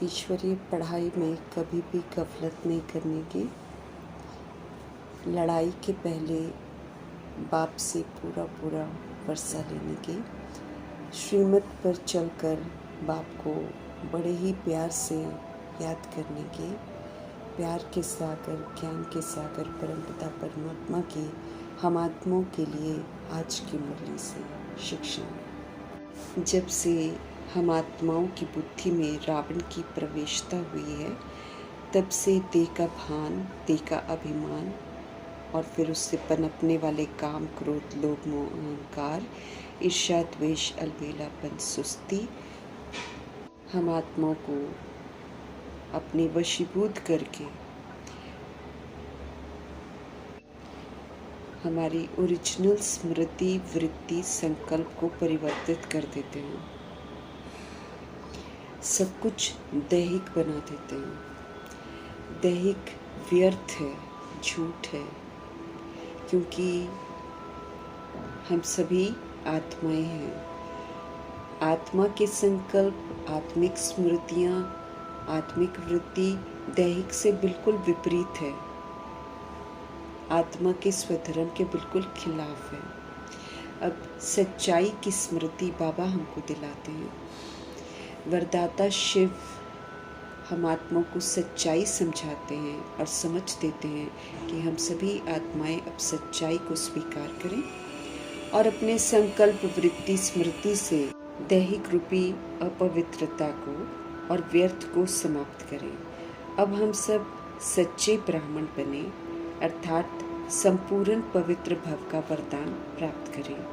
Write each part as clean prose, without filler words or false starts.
ईश्वरीय पढ़ाई में कभी भी गफलत नहीं करने की, लड़ाई के पहले बाप से पूरा वर्षा लेने की, श्रीमत पर चलकर बाप को बड़े ही प्यार से याद करने की, प्यार के सागर, ज्ञान के सागर परमपिता परमात्मा की हम आत्माओं के लिए आज की मुरली से शिक्षा। जब से हम आत्माओं की बुद्धि में रावण की प्रवेशता हुई है, तब से देह का भान, देह का अभिमान और फिर उससे पनपने वाले काम, क्रोध, लोभ, मोह, अहंकार, ईर्ष्या, द्वेष, अलबेलापन, सुस्ती हम आत्माओं को अपने वशीभूत करके हमारी ओरिजिनल स्मृति, वृत्ति, संकल्प को परिवर्तित कर देते हैं। सब कुछ दैहिक बना देते हैं। दैहिक व्यर्थ है, झूठ है, क्योंकि हम सभी आत्माएं हैं। आत्मा के संकल्प, आत्मिक स्मृतियाँ, आत्मिक वृत्ति दैहिक से बिल्कुल विपरीत है, आत्मा के स्वधर्म के बिल्कुल खिलाफ है। अब सच्चाई की स्मृति बाबा हमको दिलाते हैं। वरदाता शिव हम आत्माओं को सच्चाई समझाते हैं और समझ देते हैं कि हम सभी आत्माएं अब सच्चाई को स्वीकार करें और अपने संकल्प, वृत्ति, स्मृति से दैहिक रूपी अपवित्रता को और व्यर्थ को समाप्त करें। अब हम सब सच्चे ब्राह्मण बने, अर्थात संपूर्ण पवित्र भव का वरदान प्राप्त करें।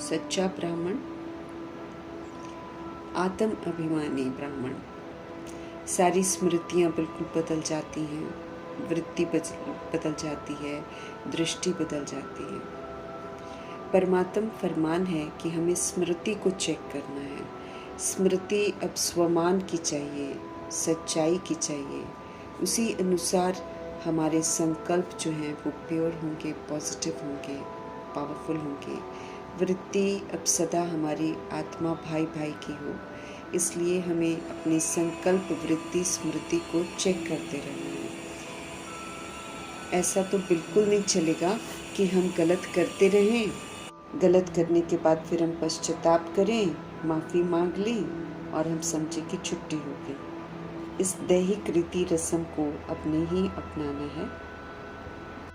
सच्चा ब्राह्मण, आत्म अभिमानी ब्राह्मण। सारी स्मृतियाँ बिल्कुल बदल जाती हैं, वृत्ति बदल जाती है, दृष्टि बदल जाती है। परमात्म फरमान है कि हमें स्मृति को चेक करना है। स्मृति अब स्वमान की चाहिए, सच्चाई की चाहिए। उसी अनुसार हमारे संकल्प जो हैं वो प्योर होंगे, पॉजिटिव होंगे, पावरफुल होंगे। वृत्ति अब सदा हमारी आत्मा भाई भाई की हो, इसलिए हमें अपने संकल्प, वृत्ति, स्मृति को चेक करते रहना है। ऐसा तो बिल्कुल नहीं चलेगा कि हम गलत करते रहें, गलत करने के बाद फिर हम पश्चाताप करें, माफ़ी मांग लें और हम समझें कि छुट्टी हो गई। इस दैहिक रीति रस्म को अपने ही अपनाना है।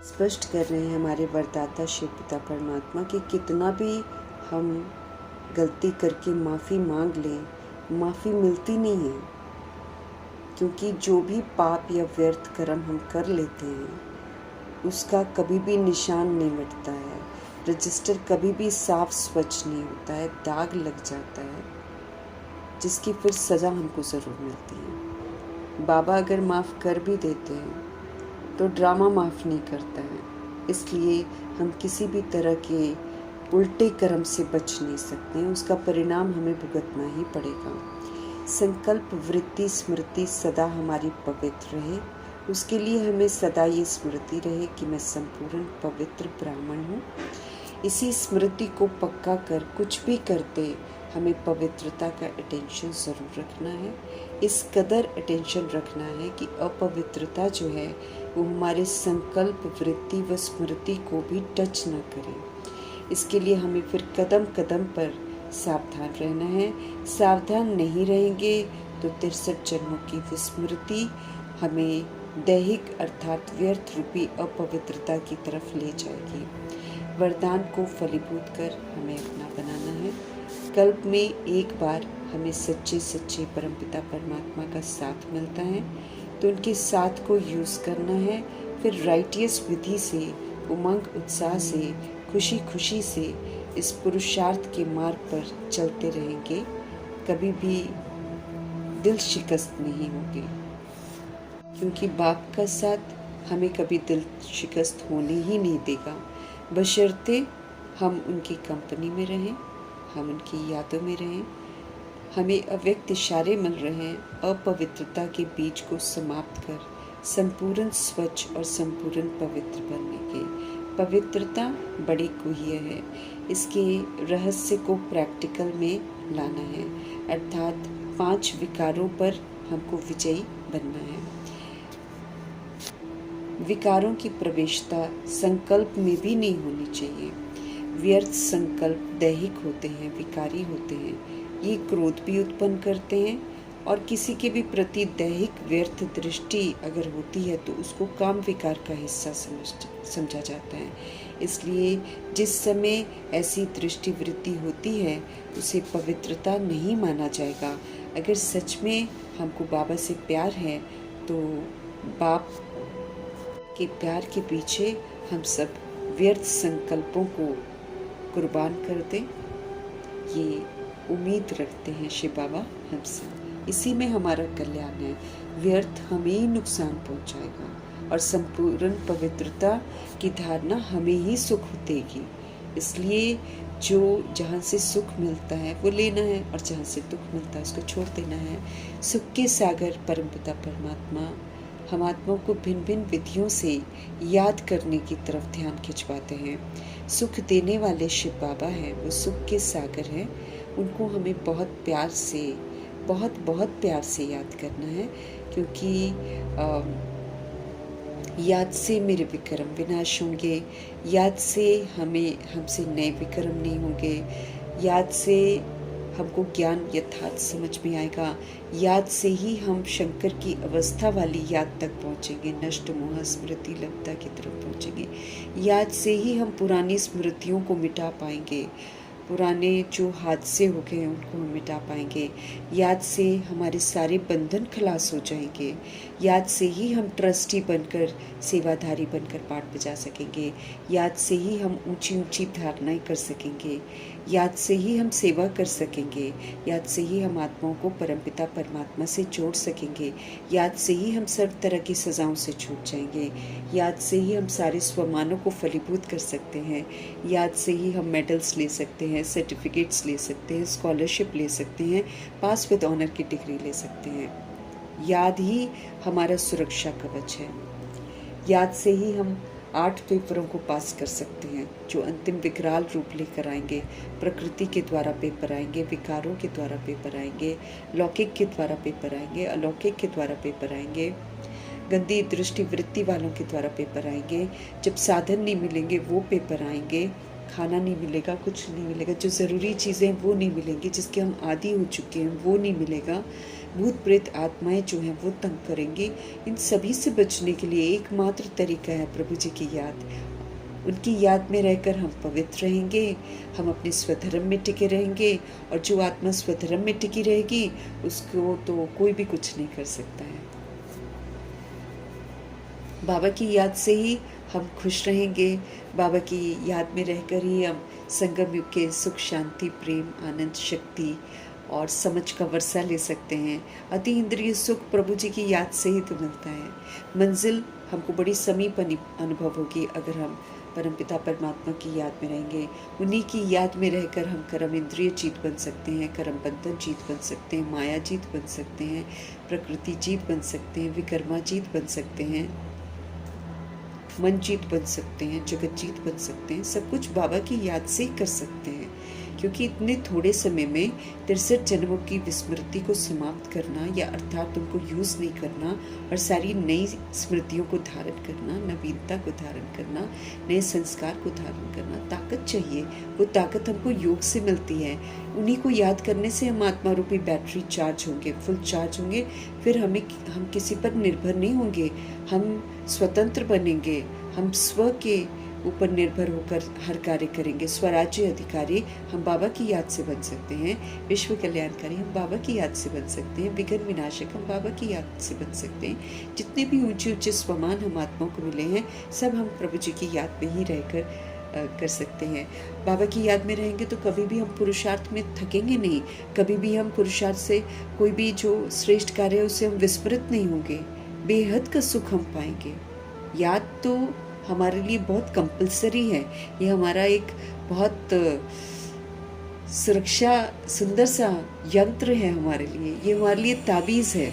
स्पष्ट कर रहे हैं हमारे वरदाता शिव पिता परमात्मा कि कितना भी हम गलती करके माफ़ी मांग लें, माफ़ी मिलती नहीं है, क्योंकि जो भी पाप या व्यर्थ कर्म हम कर लेते हैं उसका कभी भी निशान नहीं मिटता है, रजिस्टर कभी भी साफ स्वच्छ नहीं होता है, दाग लग जाता है, जिसकी फिर सज़ा हमको ज़रूर मिलती है। बाबा अगर माफ़ कर भी देते हैं तो ड्रामा माफ़ नहीं करता है, इसलिए हम किसी भी तरह के उल्टे कर्म से बच नहीं सकते, उसका परिणाम हमें भुगतना ही पड़ेगा। संकल्प, वृत्ति, स्मृति सदा हमारी पवित्र रहे, उसके लिए हमें सदा ये स्मृति रहे कि मैं संपूर्ण पवित्र ब्राह्मण हूँ। इसी स्मृति को पक्का कर कुछ भी करते हमें पवित्रता का अटेंशन ज़रूर रखना है। इस कदर अटेंशन रखना है कि अपवित्रता जो है वो हमारे संकल्प, वृत्ति व स्मृति को भी टच न करे। इसके लिए हमें फिर कदम कदम पर सावधान रहना है। सावधान नहीं रहेंगे तो 63 जन्मों की विस्मृति हमें दैहिक अर्थात व्यर्थ रूपी अपवित्रता की तरफ ले जाएगी। वरदान को फलीभूत कर हमें अपना बनाना है। कल्प में एक बार हमें सच्चे सच्चे परमपिता परमात्मा का साथ मिलता है, तो उनके साथ को यूज़ करना है। फिर राइटियस विधि से, उमंग उत्साह से, खुशी खुशी से इस पुरुषार्थ के मार्ग पर चलते रहेंगे, कभी भी दिल शिकस्त नहीं होंगे, क्योंकि बाप का साथ हमें कभी दिल शिकस्त होने ही नहीं देगा, बशर्ते हम उनकी कंपनी में रहें, हम उनकी यादों में रहें। हमें अव्यक्त इशारे मिल रहे हैं अपवित्रता के बीज को समाप्त कर संपूर्ण स्वच्छ और संपूर्ण पवित्र बनने के। पवित्रता बड़ी गुह्य है, इसके रहस्य को प्रैक्टिकल में लाना है, अर्थात 5 विकारों पर हमको विजयी बनना है। विकारों की प्रवेशता संकल्प में भी नहीं होनी चाहिए। व्यर्थ संकल्प दैहिक होते हैं, विकारी होते हैं। ये क्रोध भी उत्पन्न करते हैं और किसी के भी प्रति दैहिक व्यर्थ दृष्टि अगर होती है तो उसको काम विकार का हिस्सा समझा जाता है। इसलिए जिस समय ऐसी दृष्टि वृत्ति होती है उसे पवित्रता नहीं माना जाएगा। अगर सच में हमको बाबा से प्यार है तो बाप के प्यार के पीछे हम सब व्यर्थ संकल्पों को कुर्बान कर दें, ये उम्मीद रखते हैं शिव बाबा हमसे। इसी में हमारा कल्याण है। व्यर्थ हमें ही नुकसान पहुंचाएगा और संपूर्ण पवित्रता की धारणा हमें ही सुख देगी। इसलिए जो जहाँ से सुख मिलता है वो लेना है और जहाँ से दुख मिलता है उसको छोड़ देना है। सुख के सागर परमपिता परमात्मा हम आत्माओं को भिन्न भिन्न विधियों से याद करने की तरफ ध्यान खिंचवाते हैं। सुख देने वाले शिव बाबा हैं, वो सुख के सागर हैं। उनको हमें बहुत प्यार से, बहुत बहुत प्यार से याद करना है, क्योंकि याद से मेरे विक्रम विनाश होंगे, याद से हमसे नए विक्रम नहीं होंगे, याद से हमको ज्ञान यथार्थ समझ में आएगा, याद से ही हम शंकर की अवस्था वाली याद तक पहुँचेंगे, नष्ट मोह स्मृति लब्धता की तरफ पहुँचेंगे। याद से ही हम पुरानी स्मृतियों को मिटा पाएंगे, पुराने जो हादसे हो गए उनको हम मिटा पाएंगे। याद से हमारे सारे बंधन खलास हो जाएंगे। याद से ही हम ट्रस्टी बनकर, सेवाधारी बनकर पाठ बजा सकेंगे। याद से ही हम ऊंची ऊंची धारणाएं कर सकेंगे। याद से ही हम सेवा कर सकेंगे। याद से ही हम आत्माओं को परमपिता परमात्मा से जोड़ सकेंगे। याद से ही हम सब तरह की सजाओं से छूट जाएंगे। याद से ही हम सारे स्वमानों को फलीभूत कर सकते हैं। याद से ही हम मेडल्स ले सकते हैं, सर्टिफिकेट्स ले सकते हैं, स्कॉलरशिप ले सकते हैं, पास विद ऑनर की डिग्री ले सकते हैं। याद ही हमारा सुरक्षा कवच है। याद से ही हम 8 पेपरों को पास कर सकते हैं जो अंतिम विकराल रूप लेकर आएंगे। प्रकृति के द्वारा पेपर आएंगे, विकारों के द्वारा पेपर आएंगे, लौकिक के द्वारा पेपर आएंगे, अलौकिक के द्वारा पेपर आएंगे, गंदी दृष्टि वृत्ति वालों के द्वारा पेपर आएंगे। जब साधन नहीं मिलेंगे वो पेपर आएंगे, खाना नहीं मिलेगा, कुछ नहीं मिलेगा, जो ज़रूरी चीज़ें वो नहीं मिलेंगी, जिसके हम आदी हो चुके हैं वो नहीं मिलेगा। भूत प्रेत आत्माएं जो हैं वो तंग करेंगे। इन सभी से बचने के लिए एकमात्र तरीका है प्रभु जी की याद। उनकी याद में रहकर हम पवित्र रहेंगे, हम अपने स्वधर्म में टिके रहेंगे, और जो आत्मा स्वधर्म में टिकी रहेगी उसको तो कोई भी कुछ नहीं कर सकता है। बाबा की याद से ही हम खुश रहेंगे। बाबा की याद में रहकर ही हम संगम युग के सुख, शांति, प्रेम, आनंद, शक्ति और समझ का वर्षा ले सकते हैं। अति इंद्रिय सुख प्रभु जी की याद से ही तो मिलता है। मंजिल हमको बड़ी समीप अनुभव होगी अगर हम परमपिता परमात्मा की याद में रहेंगे। उन्हीं की याद में रहकर हम कर्म इंद्रिय जीत बन सकते हैं, कर्म बंधन जीत बन सकते हैं, माया जीत बन सकते हैं, प्रकृति जीत बन सकते हैं, विकर्मा जीत बन सकते हैं, मन जीत बन सकते हैं, जगत जीत बन सकते हैं। सब कुछ बाबा की याद से ही कर सकते हैं, क्योंकि इतने थोड़े समय में 63 जन्मों की विस्मृति को समाप्त करना, या अर्थात उनको यूज़ नहीं करना और सारी नई स्मृतियों को धारण करना, नवीनता को धारण करना, नए संस्कार को धारण करना, ताकत चाहिए। वो ताकत हमको योग से मिलती है। उन्हीं को याद करने से हम आत्मा रूपी बैटरी चार्ज होंगे, फुल चार्ज होंगे। फिर हम किसी पर निर्भर नहीं होंगे, हम स्वतंत्र बनेंगे, हम स्व के ऊपर निर्भर होकर हर कार्य करेंगे। स्वराज्य अधिकारी हम बाबा की याद से बन सकते हैं, विश्व कल्याणकारी हम बाबा की याद से बन सकते हैं, विघ्न विनाशक हम बाबा की याद से बन सकते हैं। जितने भी ऊंचे ऊंचे स्वमान हम आत्माओं को मिले हैं सब हम प्रभु जी की याद में ही रहकर कर सकते हैं। बाबा की याद में रहेंगे तो कभी भी हम पुरुषार्थ में थकेंगे नहीं, कभी भी हम पुरुषार्थ से कोई भी जो श्रेष्ठ कार्य है उससे हम विस्मृत नहीं होंगे, बेहद का सुख हम पाएंगे। याद तो हमारे लिए बहुत कंपलसरी है, ये हमारा एक बहुत सुरक्षा सुंदर सा यंत्र है हमारे लिए, ये हमारे लिए ताबीज़ है।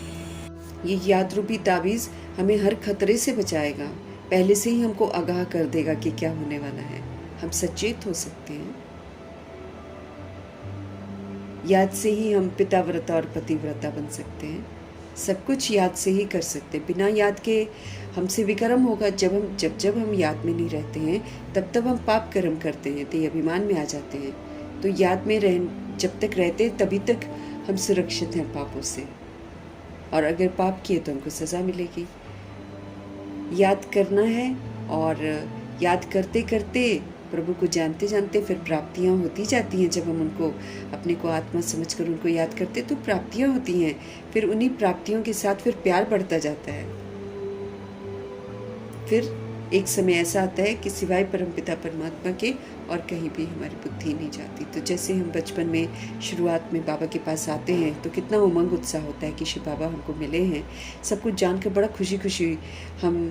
ये याद रूपी ताबीज़ हमें हर खतरे से बचाएगा, पहले से ही हमको आगाह कर देगा कि क्या होने वाला है, हम सचेत हो सकते हैं। याद से ही हम पिताव्रता और पतिव्रता बन सकते हैं। सब कुछ याद से ही कर सकते हैं। बिना याद के हमसे विकर्म होगा। जब हम याद में नहीं रहते हैं तब हम पाप कर्म करते हैं, तो अभिमान में आ जाते हैं। तो याद में जब तक रहते हैं तभी तक हम सुरक्षित हैं पापों से, और अगर पाप किए तो हमको सज़ा मिलेगी। याद करना है, और याद करते करते प्रभु को जानते जानते फिर प्राप्तियाँ होती जाती हैं। जब हम उनको, अपने को आत्मा समझकर उनको याद करते तो प्राप्तियाँ होती हैं। फिर उन्हीं प्राप्तियों के साथ फिर प्यार बढ़ता जाता है। फिर एक समय ऐसा आता है कि सिवाय परमपिता परमात्मा के और कहीं भी हमारी बुद्धि नहीं जाती। तो जैसे हम बचपन में शुरुआत में बाबा के पास आते हैं तो कितना उमंग उत्साह होता है कि शिव बाबा हमको मिले हैं। सब कुछ जानकर बड़ा खुशी खुशी हम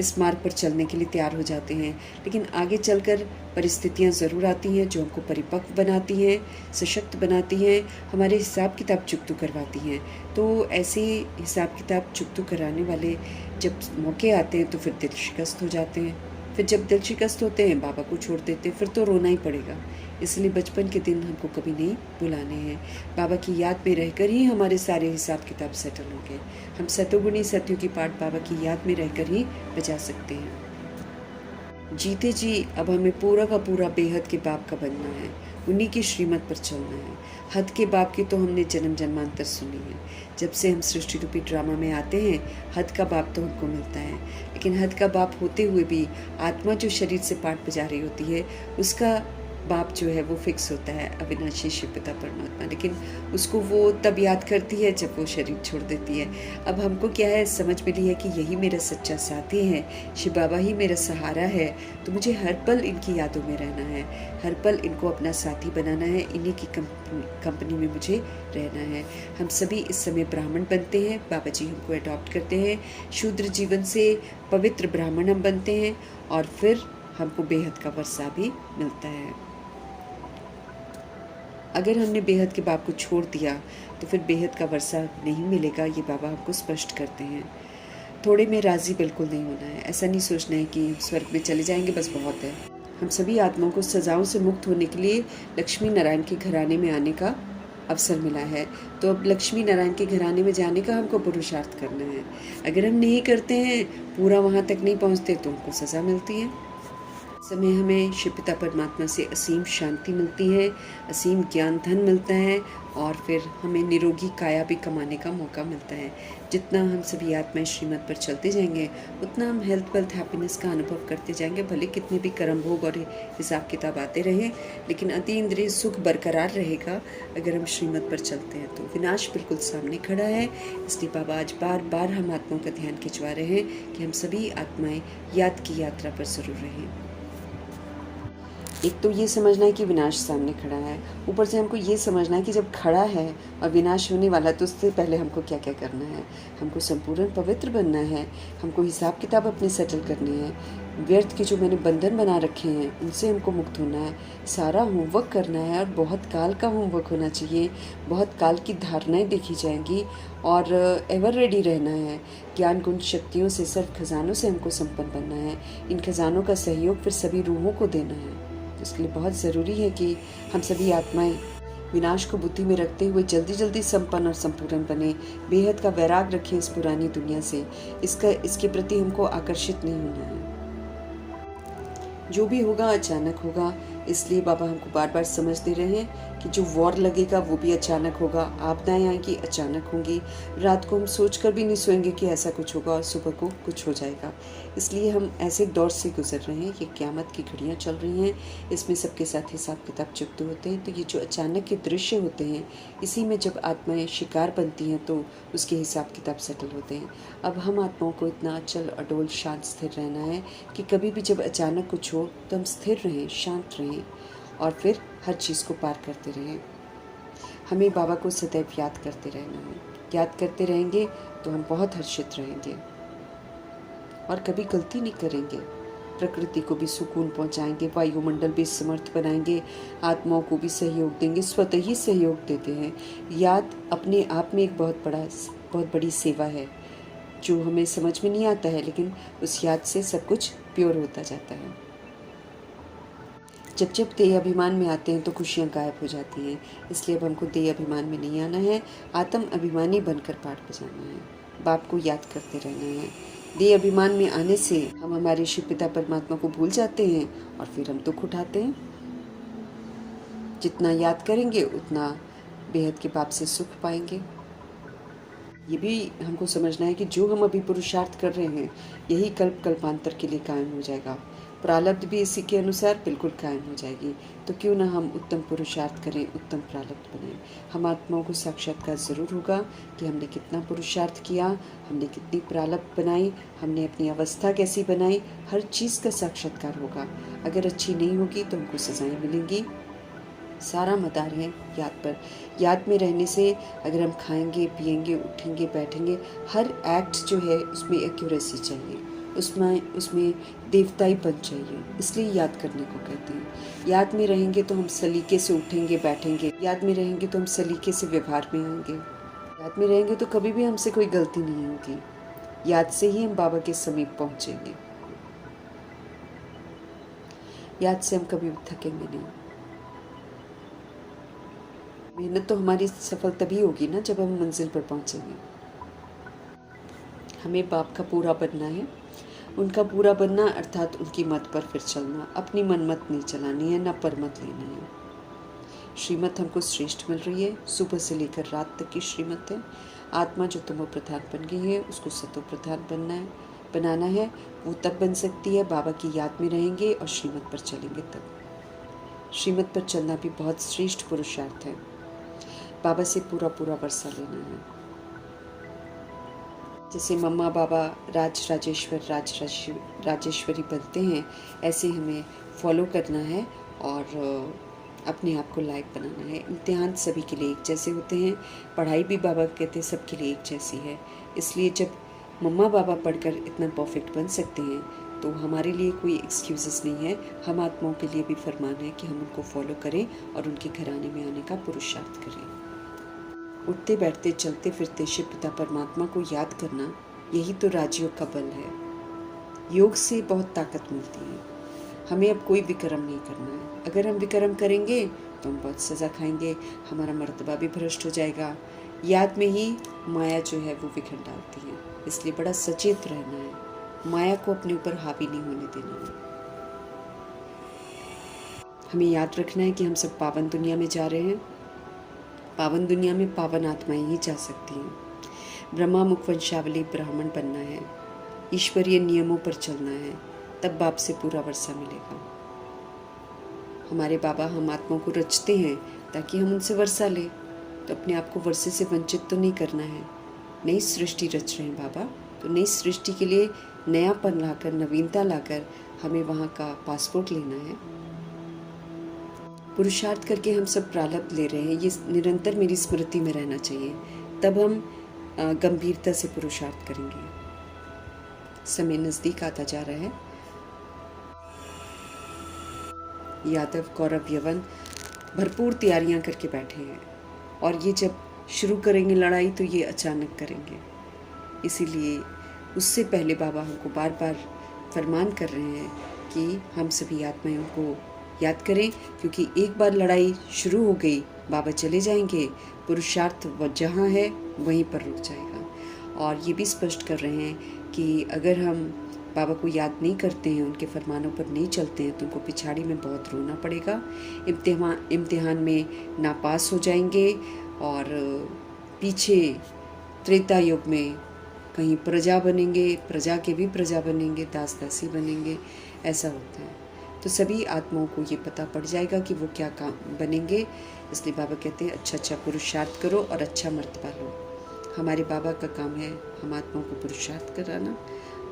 इस मार्ग पर चलने के लिए तैयार हो जाते हैं। लेकिन आगे चलकर परिस्थितियां ज़रूर आती हैं जो हमको परिपक्व बनाती हैं, सशक्त बनाती हैं, हमारे हिसाब किताब चुकतू करवाती हैं। तो ऐसे हिसाब किताब चुकतू कराने वाले जब मौके आते हैं तो फिर दिल शिकस्त हो जाते हैं। फिर जब दिल शिकस्त होते हैं, बाबा को छोड़ देते हैं, फिर तो रोना ही पड़ेगा। इसलिए बचपन के दिन हमको कभी नहीं भुलाने हैं। बाबा की याद में रहकर ही हमारे सारे हिसाब किताब सेटल होंगे। हम सतोगुणी सत्यों की पाठ बाबा की याद में रहकर ही बजा सकते हैं। जीते जी अब हमें पूरा का पूरा बेहद के बाप का बनना है, उन्हीं की श्रीमत पर चलना है। हद के बाप की तो हमने जन्म जन्मांतर सुनी है। जब से हम सृष्टि रूपी ड्रामा में आते हैं, हद का बाप तो हमको मिलता है। लेकिन हद का बाप होते हुए भी आत्मा जो शरीर से पाठ बजा रही होती है, उसका बाप जो है वो फिक्स होता है, अविनाशी शिव पिता परमात्मा। लेकिन उसको वो तब याद करती है जब वो शरीर छोड़ देती है। अब हमको क्या है, समझ मिली है कि यही मेरा सच्चा साथी है, शिव बाबा ही मेरा सहारा है। तो मुझे हर पल इनकी यादों में रहना है, हर पल इनको अपना साथी बनाना है, इन्हीं की कंपनी में मुझे रहना है। हम सभी इस समय ब्राह्मण बनते हैं, बाबा जी हमको अडॉप्ट करते हैं। शूद्र जीवन से पवित्र ब्राह्मण हम बनते हैं, और फिर हमको बेहद का वर्षा भी मिलता है। अगर हमने बेहद के बाप को छोड़ दिया तो फिर बेहद का वर्षा नहीं मिलेगा, ये बाबा हमको स्पष्ट करते हैं। थोड़े में राज़ी बिल्कुल नहीं होना है। ऐसा नहीं सोचना है कि स्वर्ग में चले जाएंगे बस बहुत है। हम सभी आत्माओं को सजाओं से मुक्त होने के लिए लक्ष्मी नारायण के घराने में आने का अवसर मिला है। तो अब लक्ष्मी नारायण के घराने में जाने का हमको पुरुषार्थ करना है। अगर हम नहीं करते हैं, पूरा वहाँ तक नहीं पहुँचते, तो हमको सज़ा मिलती है। समय हमें शिव पिता परमात्मा से असीम शांति मिलती है, असीम ज्ञान धन मिलता है, और फिर हमें निरोगी काया भी कमाने का मौका मिलता है। जितना हम सभी आत्माएं श्रीमत पर चलते जाएंगे, उतना हम हेल्थ वेल्थ हैप्पीनेस का अनुभव करते जाएंगे। भले कितने भी कर्म भोग और हिसाब किताब आते रहें, लेकिन अति इंद्रिय सुख बरकरार रहेगा अगर हम श्रीमत पर चलते हैं। तो विनाश बिल्कुल सामने खड़ा है। इसलिए बाबा आज बार बार हम आत्माओं का ध्यान खिंचवा रहे हैं कि हम सभी आत्माएं याद की यात्रा पर जरूर रहें। एक तो ये समझना है कि विनाश सामने खड़ा है, ऊपर से हमको ये समझना है कि जब खड़ा है और विनाश होने वाला, तो उससे पहले हमको क्या क्या करना है। हमको संपूर्ण पवित्र बनना है, हमको हिसाब किताब अपने सेटल करने हैं, व्यर्थ के जो मैंने बंधन बना रखे हैं उनसे हमको मुक्त होना है, सारा होमवर्क करना है, और बहुत काल का होमवर्क होना चाहिए। बहुत काल की धारणाएँ देखी जाएंगी, और एवर रेडी रहना है। ज्ञान गुण शक्तियों से, सर्व खजानों से हमको संपन्न बनना है। इन खजानों का सहयोग फिर सभी रूहों को देना है। इसके लिए बहुत ज़रूरी है कि हम सभी आत्माएं विनाश को बुद्धि में रखते हुए जल्दी जल्दी संपन्न और संपूर्ण बने। बेहद का वैराग रखें इस पुरानी दुनिया से। इसके प्रति हमको आकर्षित नहीं होना है। जो भी होगा अचानक होगा, इसलिए बाबा हमको बार बार समझ दे रहे हैं कि जो वॉर लगेगा वो भी अचानक होगा, आपदाएं आएंगी अचानक होंगी। रात को हम सोचकर भी नहीं सोएंगे कि ऐसा कुछ होगा, और सुबह को कुछ हो जाएगा। इसलिए हम ऐसे दौर से गुजर रहे हैं। ये क़यामत की घड़ियाँ चल रही हैं, इसमें सबके साथ हिसाब किताब चुकते होते हैं। तो ये जो अचानक के दृश्य होते हैं, इसी में जब आत्माएं शिकार बनती हैं तो उसके हिसाब किताब सेटल होते हैं। अब हम आत्माओं को इतना अचल अडोल शांत स्थिर रहना है कि कभी भी जब अचानक कुछ हो तो हम स्थिर रहें, शांत रहें, और फिर हर चीज़ को पार करते रहें। हमें बाबा को सदैव याद करते रहना है। याद करते रहेंगे तो हम बहुत हर्षित रहेंगे और कभी गलती नहीं करेंगे। प्रकृति को भी सुकून पहुंचाएंगे, वायुमंडल भी समर्थ बनाएंगे, आत्माओं को भी सहयोग देंगे, स्वतः ही सहयोग देते हैं। याद अपने आप में एक बहुत बड़ी सेवा है, जो हमें समझ में नहीं आता है, लेकिन उस याद से सब कुछ प्योर होता जाता है। जब जब देह अभिमान में आते हैं तो खुशियाँ गायब हो जाती हैं। इसलिए अब हमको देह अभिमान में नहीं आना है, आत्म अभिमानी बनकर पाठ बजाना है, बाप को याद करते रहना है। देह अभिमान में आने से हम हमारे शिव पिता परमात्मा को भूल जाते हैं और फिर हम दुख उठाते हैं। जितना याद करेंगे उतना बेहद के बाप से सुख पाएंगे। ये भी हमको समझना है कि जो हम अभी पुरुषार्थ कर रहे हैं यही कल्प कल्पांतर के लिए कायम हो जाएगा। प्रारब्ध भी इसी के अनुसार बिल्कुल कायम हो जाएगी। तो क्यों ना हम उत्तम पुरुषार्थ करें, उत्तम प्रारब्ध बनाएं। हम आत्माओं को साक्षात्कार ज़रूर होगा कि हमने कितना पुरुषार्थ किया, हमने कितनी प्रारब्ध बनाई, हमने अपनी अवस्था कैसी बनाई, हर चीज़ का साक्षात्कार होगा। अगर अच्छी नहीं होगी तो हमको सजाएं मिलेंगी। सारा मदार है याद पर। याद में रहने से अगर हम खाएंगे, पिएंगे, उठेंगे, बैठेंगे, हर एक्ट जो है उसमें एक्यूरेसी चाहिए, उसमें देवताईपन चाहिए। इसलिए याद करने को कहते हैं। याद में रहेंगे तो हम सलीके से उठेंगे, बैठेंगे। याद में रहेंगे तो हम सलीके से व्यवहार में आएंगे। याद में रहेंगे तो कभी भी हमसे कोई गलती नहीं होगी। याद से ही हम बाबा के समीप पहुंचेंगे। याद से हम कभी थकेंगे नहीं। मेहनत तो हमारी सफल तभी होगी ना जब हम मंजिल पर पहुंचेंगे। हमें बाप का पूरा बनना है। उनका पूरा बनना अर्थात उनकी मत पर फिर चलना। अपनी मनमत नहीं चलानी है, न परमत लेनी है। श्रीमत हमको श्रेष्ठ मिल रही है। सुबह से लेकर रात तक की श्रीमत है। आत्मा जो तमो प्रधान बन गई है उसको सतो प्रधान बनाना है। वो तब बन सकती है बाबा की याद में रहेंगे और श्रीमत पर चलेंगे तब। श्रीमत पर चलना भी बहुत श्रेष्ठ पुरुषार्थ है। बाबा से पूरा वर्षा लेना है। जैसे मम्मा बाबा राजेश्वरी बनते हैं, ऐसे हमें फॉलो करना है और अपने आप को लायक बनाना है। इम्तिहान सभी के लिए एक जैसे होते हैं, पढ़ाई भी बाबा कहते हैं सबके लिए एक जैसी है। इसलिए जब मम्मा बाबा पढ़कर इतना परफेक्ट बन सकते हैं तो हमारे लिए कोई एक्सक्यूजेस नहीं है। हम आत्माओं के लिए भी फरमान है कि हम उनको फॉलो करें और उनके घराने में आने का पुरुषार्थ करें। उठते बैठते चलते फिरते शिव पिता परमात्मा को याद करना, यही तो राजयोग का बल है। योग से बहुत ताकत मिलती है। हमें अब कोई विक्रम नहीं करना है। अगर हम विक्रम करेंगे तो हम बहुत सज़ा खाएंगे, हमारा मर्तबा भी भ्रष्ट हो जाएगा। याद में ही माया जो है वो विघन डालती है। इसलिए बड़ा सचेत रहना है। माया को अपने ऊपर हावी नहीं होने देना है। हमें याद रखना है कि हम सब पावन दुनिया में जा रहे हैं। पावन दुनिया में पावन आत्माएं ही जा सकती हैं। ब्रह्मा मुखवंशावली ब्राह्मण बनना है, ईश्वरीय नियमों पर चलना है, तब बाप से पूरा वर्षा मिलेगा। हमारे बाबा हम आत्माओं को रचते हैं ताकि हम उनसे वर्षा लें, तो अपने आप को वर्षे से वंचित तो नहीं करना है। नई सृष्टि रच रहे हैं बाबा, तो नई सृष्टि के लिए नयापन लाकर, नवीनता लाकर हमें वहाँ का पासपोर्ट लेना है। पुरुषार्थ करके हम सब प्रारब्ध ले रहे हैं, ये निरंतर मेरी स्मृति में रहना चाहिए। तब हम गंभीरता से पुरुषार्थ करेंगे। समय नज़दीक आता जा रहा है। यादव, कौरव, यवन भरपूर तैयारियां करके बैठे हैं और ये जब शुरू करेंगे लड़ाई तो ये अचानक करेंगे। इसीलिए उससे पहले बाबा हमको बार बार फरमान कर रहे हैं कि हम सभी आत्माओं को याद करें, क्योंकि एक बार लड़ाई शुरू हो गई बाबा चले जाएंगे, पुरुषार्थ जहाँ है वहीं पर रुक जाएगा। और ये भी स्पष्ट कर रहे हैं कि अगर हम बाबा को याद नहीं करते हैं, उनके फरमानों पर नहीं चलते हैं तो उनको पिछाड़ी में बहुत रोना पड़ेगा। इम्तिहान में नापास हो जाएंगे और पीछे त्रेता युग में कहीं प्रजा बनेंगे, प्रजा के भी प्रजा बनेंगे, दास दासी बनेंगे, ऐसा होता है। तो सभी आत्माओं को ये पता पड़ जाएगा कि वो क्या काम बनेंगे। इसलिए बाबा कहते हैं अच्छा पुरुषार्थ करो और अच्छा मर्तबा लो। हमारे बाबा का काम है हम आत्माओं को पुरुषार्थ कराना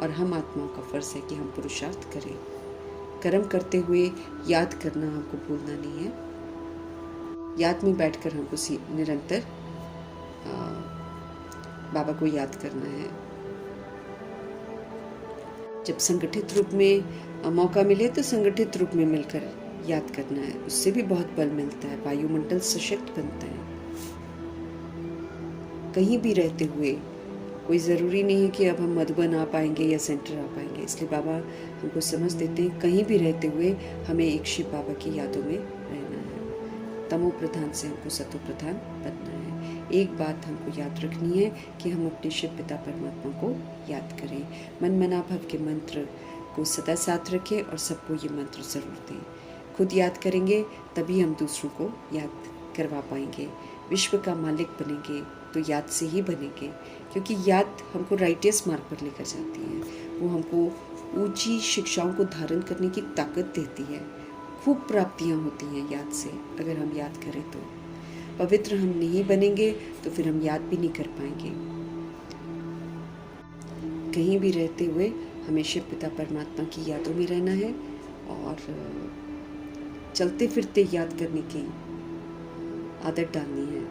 और हम आत्माओं का फ़र्ज़ है कि हम पुरुषार्थ करें। कर्म करते हुए याद करना हमको भूलना नहीं है। याद में बैठकर हमको निरंतर बाबा को याद करना है। जब संगठित रूप में मौका मिले तो संगठित रूप में मिलकर याद करना है, उससे भी बहुत बल मिलता है। वायुमंडल सशक्त बनता है। कहीं भी रहते हुए कोई ज़रूरी नहीं है कि अब हम मधुबन आ पाएंगे या सेंटर आ पाएंगे। इसलिए बाबा हमको समझ देते हैं कहीं भी रहते हुए हमें एक शिव बाबा की यादों में रहना है। तमो प्रधान से हमको सतो प्रधान बनना है। एक बात हमको याद रखनी है कि हम अपने शिव पिता परमात्मा को याद करें। मन मना भव के मंत्र को सदा साथ रखें और सबको ये मंत्र ज़रूर दें। खुद याद करेंगे तभी हम दूसरों को याद करवा पाएंगे। विश्व का मालिक बनेंगे तो याद से ही बनेंगे, क्योंकि याद हमको राइटियस मार्ग पर लेकर जाती है। वो हमको ऊंची शिक्षाओं को धारण करने की ताकत देती है। खूब प्राप्तियां होती हैं याद से, अगर हम याद करें तो। पवित्र हम नहीं बनेंगे तो फिर हम याद भी नहीं कर पाएंगे। कहीं भी रहते हुए हमें शिव पिता परमात्मा की यादों में रहना है और चलते फिरते याद करने की आदत डालनी है।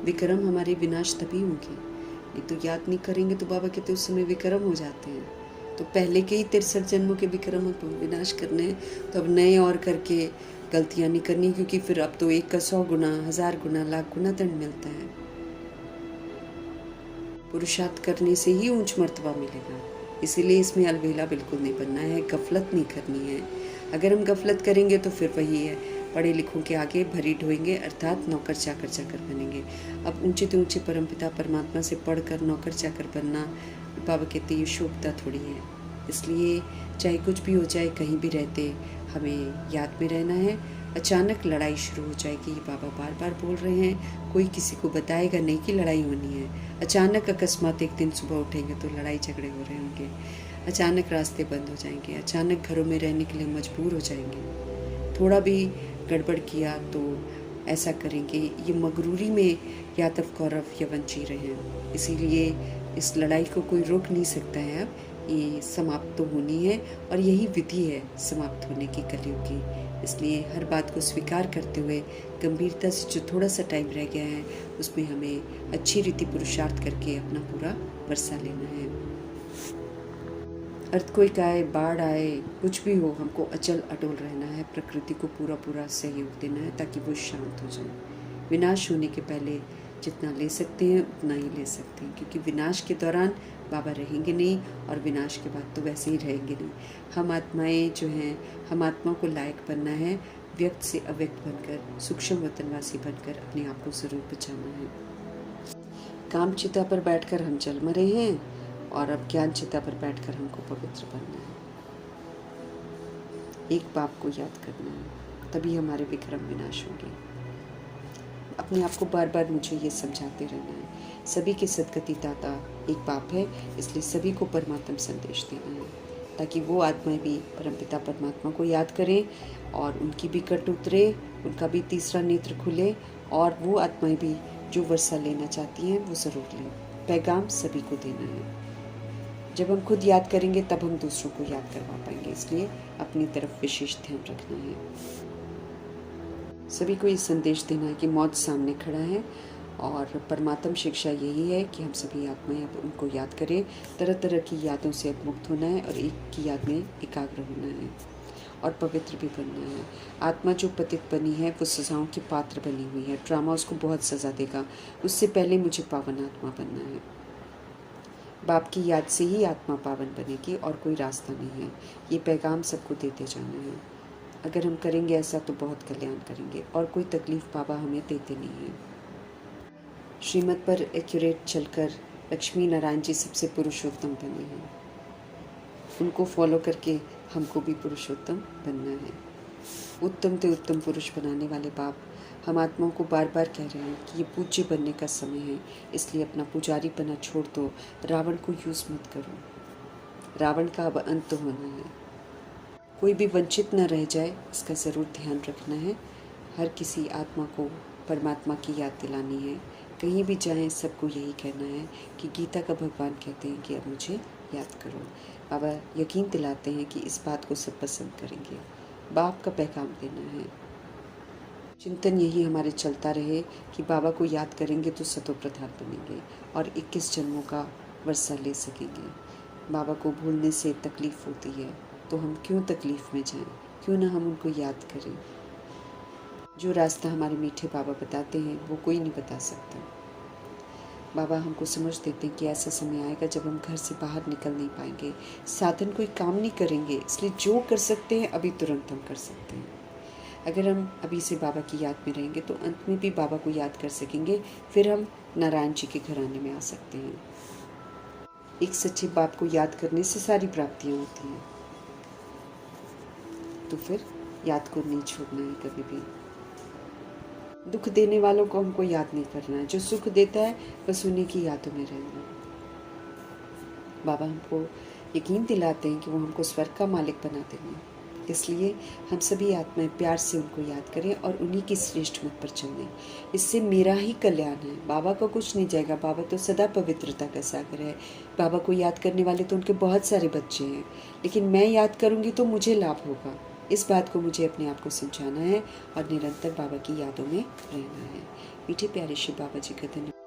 विक्रम हमारे विनाश तभी होंगे, नहीं तो याद नहीं करेंगे तो बाबा कहते उस समय विक्रम हो जाते हैं। तो पहले के ही 63 जन्मों के विक्रम विनाश करने हैं, तो अब नए और करके गलतियां नहीं करनी, क्योंकि फिर अब तो 1 का 100 गुना, 1000 गुना, लाख गुना दंड मिलता है। पुरुषार्थ करने से ही ऊंच मर्तबा मिलेगा। इसीलिए इसमें अलवेला बिल्कुल नहीं बनना है, गफलत नहीं करनी है। अगर हम गफलत करेंगे तो फिर वही है, पढ़े लिखों के आगे भरी ढोएंगे, अर्थात नौकर चाकर बनेंगे। अब ऊंचे तो ऊंचे परमपिता परमात्मा से पढ़कर नौकर चाकर बनना, बाबा कहते ये शोभता थोड़ी है। इसलिए चाहे कुछ भी हो जाए, कहीं भी रहते हमें याद में रहना है। अचानक लड़ाई शुरू हो जाएगी, बाबा बार बार बोल रहे हैं, कोई किसी को बताएगा नहीं कि लड़ाई होनी है। अचानक अकस्मात एक दिन सुबह उठेंगे तो लड़ाई झगड़े हो रहे होंगे, अचानक रास्ते बंद हो जाएंगे, अचानक घरों में रहने के लिए मजबूर हो जाएंगे। थोड़ा भी गड़बड़ किया तो ऐसा करेंगे। ये मगरूरी में यादव कौरव यवन जी रहे हैं, इसीलिए इस लड़ाई को कोई रोक नहीं सकता है। अब ये समाप्त तो होनी है और यही विधि है समाप्त होने की कलयुग की। इसलिए हर बात को स्वीकार करते हुए गंभीरता से जो थोड़ा सा टाइम रह गया है उसमें हमें अच्छी रीति पुरुषार्थ करके अपना पूरा वर्षा लेना है। अर्थक्वेक आए, बाढ़ आए, कुछ भी हो, हमको अचल अटोल रहना है। प्रकृति को पूरा पूरा सहयोग देना है ताकि वो शांत हो जाए। विनाश होने के पहले जितना ले सकते हैं उतना ही ले सकते हैं, क्योंकि विनाश के दौरान बाबा रहेंगे नहीं और विनाश के बाद तो वैसे ही रहेंगे नहीं। हम आत्माएं जो हैं, हम आत्मा को लायक बनना है, व्यक्त से अव्यक्त बनकर, सूक्ष्म वतनवासी बनकर अपने आप को ज़रूर बचाना है। काम चिता पर बैठकर हम चल मरे हैं और अब ज्ञान चिता पर बैठकर हमको पवित्र बनना है। एक बाप को याद करना है, तभी हमारे विक्रम विनाश होंगे। अपने आप को बार बार मुझे ये समझाते रहना है, सभी के सदगति दाता एक बाप है, इसलिए सभी को परमात्म संदेश देना है, ताकि वो आत्माएं भी परमपिता परमात्मा को याद करें और उनकी भी कट उतरे, उनका भी तीसरा नेत्र खुले और वो आत्माएं भी जो वर्षा लेना चाहती हैं वो ज़रूर लें। पैगाम सभी को देना है। जब हम खुद याद करेंगे तब हम दूसरों को याद करवा पाएंगे, इसलिए अपनी तरफ विशेष ध्यान रखना है। सभी को ये संदेश देना है कि मौत सामने खड़ा है और परमात्म शिक्षा यही है कि हम सभी आत्माएं अब उनको याद करें। तरह तरह की यादों से अब मुक्त होना है और एक की याद में एकाग्र होना है और पवित्र भी बनना है। आत्मा जो पतित बनी है वो सजाओं की पात्र बनी हुई है, ड्रामा उसको बहुत सज़ा देगा। उससे पहले मुझे पावन आत्मा बनना है। बाप की याद से ही आत्मा पावन बनेगी और कोई रास्ता नहीं है। ये पैगाम सबको देते जाना है। अगर हम करेंगे ऐसा तो बहुत कल्याण करेंगे और कोई तकलीफ बाबा हमें देते नहीं है। श्रीमत पर एक्यूरेट चलकर लक्ष्मी नारायण जी सबसे पुरुषोत्तम बने हैं, उनको फॉलो करके हमको भी पुरुषोत्तम बनना है। उत्तम से उत्तम पुरुष बनाने वाले बाप हम आत्माओं को बार बार कह रहे हैं कि ये पूज्य बनने का समय है, इसलिए अपना पुजारी बना छोड़ दो, रावण को यूज़ मत करो। रावण का अब अंत होना है, कोई भी वंचित न रह जाए इसका ज़रूर ध्यान रखना है। हर किसी आत्मा को परमात्मा की याद दिलानी है। कहीं भी जाएं सबको यही कहना है कि गीता का भगवान कहते हैं कि अब मुझे याद करो। बाबा यकीन दिलाते हैं कि इस बात को सब पसंद करेंगे। बाप का पैगाम देना है। चिंतन यही हमारे चलता रहे कि बाबा को याद करेंगे तो सतो प्रधान बनेंगे और 21 जन्मों का वर्षा ले सकेंगे। बाबा को भूलने से तकलीफ़ होती है तो हम क्यों तकलीफ़ में जाएं, क्यों ना हम उनको याद करें। जो रास्ता हमारे मीठे बाबा बताते हैं वो कोई नहीं बता सकता। बाबा हमको समझ देते हैं कि ऐसा समय आएगा जब हम घर से बाहर निकल नहीं पाएंगे, साधन कोई काम नहीं करेंगे, इसलिए जो कर सकते हैं अभी तुरंत हम कर सकते हैं। अगर हम अभी से बाबा की याद में रहेंगे तो अंत में भी बाबा को याद कर सकेंगे, फिर हम नारायण जी के घराने में आ सकते हैं। एक सच्चे बाप को याद करने से सारी प्राप्तियाँ होती हैं, तो फिर याद को नहीं छोड़ना है कभी भी। दुख देने वालों को हमको याद नहीं करना है, जो सुख देता है बस उन्हीं की यादों में रहना है। बाबा हमको यकीन दिलाते हैं कि वो हमको स्वर्ग का मालिक बना देंगे, इसलिए हम सभी आत्माएं प्यार से उनको याद करें और उन्हीं की श्रेष्ठ मत पर चलें। इससे मेरा ही कल्याण है, बाबा का कुछ नहीं जाएगा। बाबा तो सदा पवित्रता का सागर है। बाबा को याद करने वाले तो उनके बहुत सारे बच्चे हैं, लेकिन मैं याद करूँगी तो मुझे लाभ होगा। इस बात को मुझे अपने आप को समझाना है और निरंतर बाबा की यादों में रहना है। मीठे प्यारे शिव बाबा जी का धन्यवाद।